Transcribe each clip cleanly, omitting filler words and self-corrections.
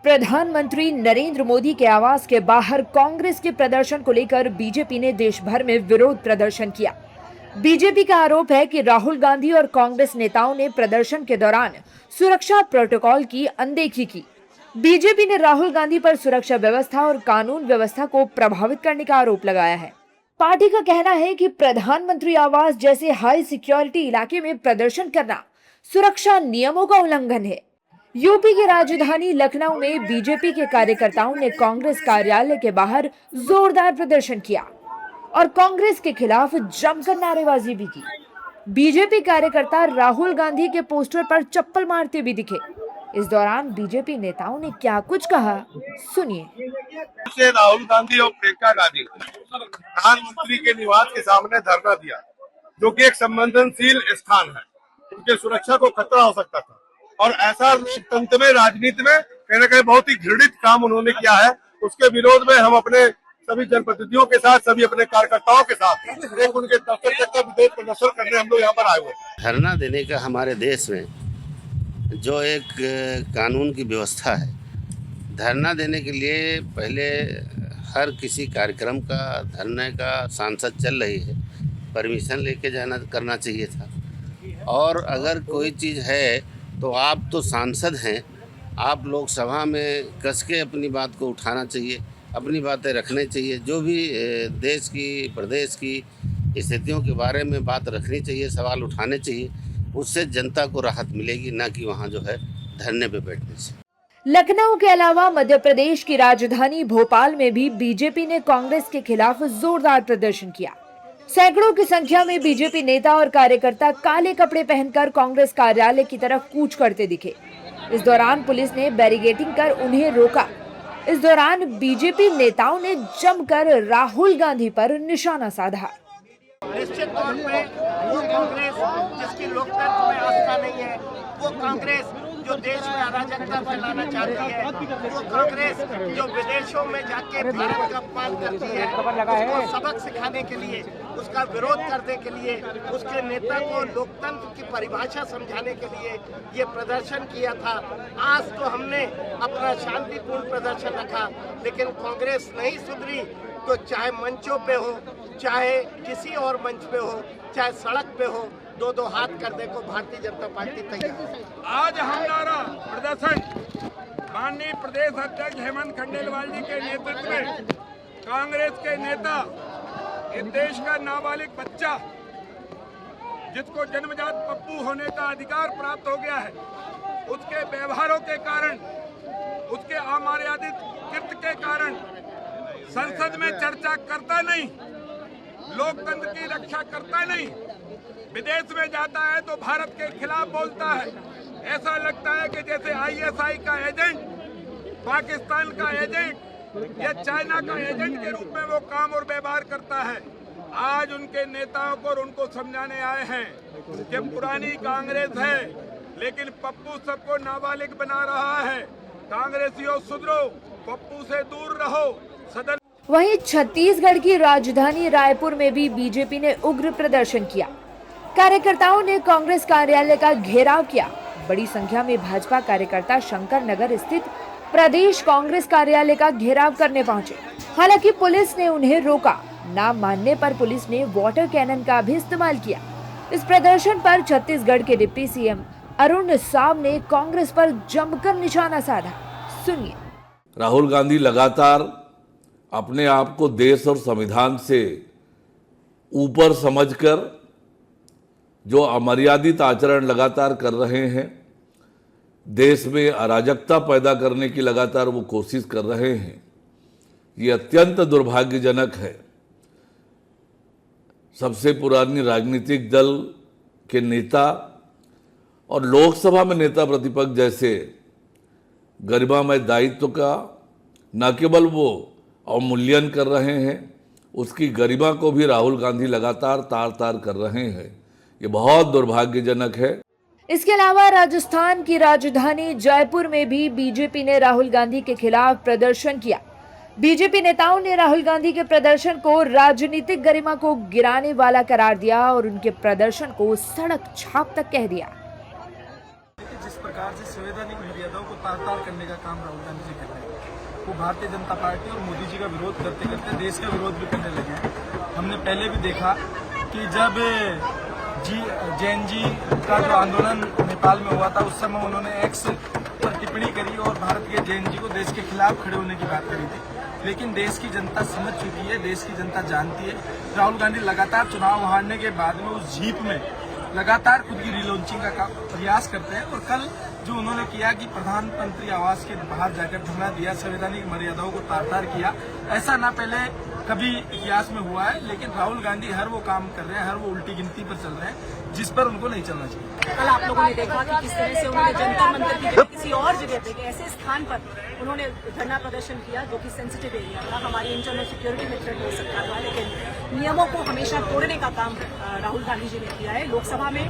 प्रधानमंत्री नरेंद्र मोदी के आवास के बाहर कांग्रेस के प्रदर्शन को लेकर बीजेपी ने देश भर में विरोध प्रदर्शन किया। बीजेपी का आरोप है कि राहुल गांधी और कांग्रेस नेताओं ने प्रदर्शन के दौरान सुरक्षा प्रोटोकॉल की अनदेखी की। बीजेपी ने राहुल गांधी पर सुरक्षा व्यवस्था और कानून व्यवस्था को प्रभावित करने का आरोप लगाया है। पार्टी का कहना है कि प्रधानमंत्री आवास जैसे हाई सिक्योरिटी इलाके में प्रदर्शन करना सुरक्षा नियमों का उल्लंघन है। यूपी की राजधानी लखनऊ में बीजेपी के कार्यकर्ताओं ने कांग्रेस कार्यालय के बाहर जोरदार प्रदर्शन किया और कांग्रेस के खिलाफ जमकर नारेबाजी भी की। बीजेपी कार्यकर्ता राहुल गांधी के पोस्टर पर चप्पल मारते भी दिखे। इस दौरान बीजेपी नेताओं ने क्या कुछ कहा, सुनिए। राहुल गांधी और प्रियंका गांधी प्रधानमंत्री के निवास के सामने धरना दिया, जो कि एक संवेदनशील स्थान है। उनके सुरक्षा को खतरा हो सकता था और ऐसा लोकतंत्र में, राजनीति में कहीं न कहीं बहुत ही घृणित काम उन्होंने किया है। उसके विरोध में हम अपने सभी जनप्रतिनिधियों के साथ, सभी अपने कार्यकर्ताओं के साथ एक उनके दफ्तर तक विरोध प्रदर्शन करने हम लोग यहाँ पर आए हुए हैं। धरना देने का हमारे देश में जो एक कानून की व्यवस्था है, धरना देने के लिए पहले हर किसी कार्यक्रम का धरने का सांसद चल रही है, परमिशन लेके जाना करना चाहिए था। और अगर कोई चीज़ है तो आप तो सांसद हैं, आप लोकसभा में कस के अपनी बात को उठाना चाहिए, अपनी बातें रखनी चाहिए। जो भी देश की, प्रदेश की स्थितियों के बारे में बात रखनी चाहिए, सवाल उठाने चाहिए। उससे जनता को राहत मिलेगी, ना कि वहाँ जो है धरने पे बैठने से। लखनऊ के अलावा मध्य प्रदेश की राजधानी भोपाल में भी बीजेपी ने कांग्रेस के खिलाफ जोरदार प्रदर्शन किया। सैकड़ों की संख्या में बीजेपी नेता और कार्यकर्ता काले कपड़े पहनकर कांग्रेस कार्यालय की तरफ कूच करते दिखे। इस दौरान पुलिस ने बैरिकेडिंग कर उन्हें रोका। इस दौरान बीजेपी नेताओं ने जमकर राहुल गांधी पर निशाना साधा। निश्चित तौर पे वो कांग्रेस जिसकी लोकतंत्र में आस्था नहीं है, वो कांग्रेस जो देश में अराजकता फैलाना चाहती है, वो कांग्रेस जो विदेशों में जाके भारत का अपमान करती है, उसको सबक सिखाने के लिए, उसका विरोध करने के लिए, उसके नेता को लोकतंत्र की परिभाषा समझाने के लिए ये प्रदर्शन किया था। आज तो हमने अपना शांतिपूर्ण प्रदर्शन रखा, लेकिन कांग्रेस नहीं सुधरी तो चाहे मंचों पे हो, चाहे किसी और मंच पे हो, चाहे सड़क पे हो, दो दो हाथ करने को भारतीय जनता पार्टी तैयार है। आज हमारा प्रदर्शन माननीय प्रदेश अध्यक्ष हेमंत खंडेलवाल जी के नेतृत्व में कांग्रेस के नेता, इस देश का नाबालिग बच्चा जिसको जन्मजात पप्पू होने का अधिकार प्राप्त हो गया है, उसके व्यवहारों के कारण, उसके अमर्यादित कृत्य के कारण संसद में चर्चा करता नहीं, लोकतंत्र की रक्षा करता नहीं, विदेश में जाता है तो भारत के खिलाफ बोलता है। ऐसा लगता है कि जैसे आईएसआई का एजेंट, पाकिस्तान का एजेंट या चाइना का एजेंट के रूप में वो काम और व्यवहार करता है। आज उनके नेताओं को और उनको समझाने आए हैं कि पुरानी कांग्रेस है, लेकिन पप्पू सबको नाबालिग बना रहा है। कांग्रेसियों सुधरो, पप्पू से दूर रहो। सदन। वहीं छत्तीसगढ़ की राजधानी रायपुर में भी बीजेपी ने उग्र प्रदर्शन किया। कार्यकर्ताओं ने कांग्रेस कार्यालय का घेराव किया। बड़ी संख्या में भाजपा कार्यकर्ता शंकर नगर स्थित प्रदेश कांग्रेस कार्यालय का घेराव करने पहुंचे। हालांकि पुलिस ने उन्हें रोका। ना मानने पर पुलिस ने वाटर कैनन का भी इस्तेमाल किया। इस प्रदर्शन पर छत्तीसगढ़ के डिप्टी सीएम अरुण साव ने कांग्रेस पर जमकर निशाना साधा, सुनिए। राहुल गांधी लगातार अपने आप को देश और संविधान से ऊपर समझकर जो अमर्यादित आचरण लगातार कर रहे हैं, देश में अराजकता पैदा करने की लगातार वो कोशिश कर रहे हैं, ये अत्यंत दुर्भाग्यजनक है। सबसे पुरानी राजनीतिक दल के नेता और लोकसभा में नेता प्रतिपक्ष जैसे गरिमामय दायित्व का न केवल वो अवमूल्यन कर रहे हैं, उसकी गरिमा को भी राहुल गांधी लगातार तार तार कर रहे हैं। ये बहुत दुर्भाग्यजनक है। इसके अलावा राजस्थान की राजधानी जयपुर में भी बीजेपी ने राहुल गांधी के खिलाफ प्रदर्शन किया। बीजेपी नेताओं ने राहुल गांधी के प्रदर्शन को राजनीतिक गरिमा को गिराने वाला करार दिया और उनके प्रदर्शन को सड़क छाप तक कह दिया। प्रकार से संवैधानिक मर्यादाओं को तार-तार करने का काम राहुल गांधी जी कर रहे हैं। वो भारतीय जनता पार्टी और मोदी जी का विरोध करते करते देश का विरोध भी करने लगे हैं। हमने पहले भी देखा कि जब JNG का जो आंदोलन नेपाल में हुआ था, उस समय उन्होंने एक्स पर टिप्पणी करी और भारत के JNG को देश के खिलाफ खड़े होने की बात करी थी। लेकिन देश की जनता समझ चुकी है, देश की जनता जानती है। राहुल गांधी लगातार चुनाव हारने के बाद में उस जीप में लगातार खुद की रिलॉन्चिंग का प्रयास करते हैं। और कल जो उन्होंने किया कि प्रधानमंत्री आवास के बाहर जाकर धरना दिया, संवैधानिक मर्यादाओं को तार-तार किया, ऐसा ना पहले कभी इतिहास में हुआ है। लेकिन राहुल गांधी हर वो काम कर रहे हैं, हर वो उल्टी गिनती पर चल रहे हैं जिस पर उनको नहीं चलना चाहिए। कल आप लोगों ने देखा कि किस तरह से उन्होंने जंतर मंतर की जगह किसी और जगह पे ऐसे स्थान पर उन्होंने धरना प्रदर्शन किया जो कि सेंसिटिव एरिया था, हमारी इंटरनल सिक्योरिटी में थ्रेट हो सकता था। लेकिन नियमों को हमेशा तोड़ने का काम राहुल गांधी जी ने किया है। लोकसभा में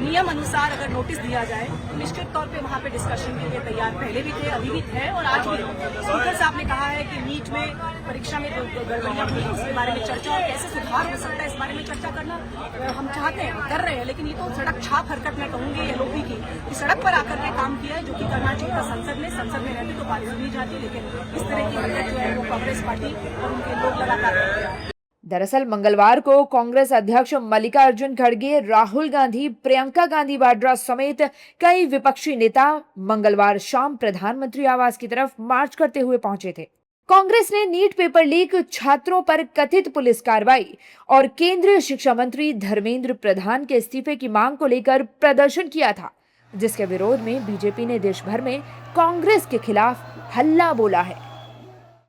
नियम अनुसार अगर नोटिस दिया जाए तो निश्चित तौर पे वहाँ पे डिस्कशन के लिए तैयार पहले भी थे, अभी भी थे और आज भी। स्पीकर साहब ने कहा है कि नीट में परीक्षा में जो गड़बड़ियां हुई उसके बारे में चर्चा और कैसे सुधार हो सकता है इस बारे में चर्चा करना हम चाहते हैं, कर रहे हैं। लेकिन ये तो सड़क छाप हरकत मैं कहूंगी LOP की कि सड़क पर आकर के काम किया है, जो कि करना चाहिए था संसद में रहती तो पारित नहीं जाती। लेकिन इस तरह की हरकत जो है वो कांग्रेस पार्टी और उनके लोग लगातार करते हैं। दरअसल मंगलवार को कांग्रेस अध्यक्ष मल्लिकार्जुन खड़गे, राहुल गांधी, प्रियंका गांधी वाड्रा समेत कई विपक्षी नेता मंगलवार शाम प्रधानमंत्री आवास की तरफ मार्च करते हुए पहुंचे थे। कांग्रेस ने नीट पेपर लीक, छात्रों पर कथित पुलिस कार्रवाई और केंद्रीय शिक्षा मंत्री धर्मेंद्र प्रधान के इस्तीफे की मांग को लेकर प्रदर्शन किया था, जिसके विरोध में बीजेपी ने देश भर में कांग्रेस के खिलाफ हल्ला बोला है।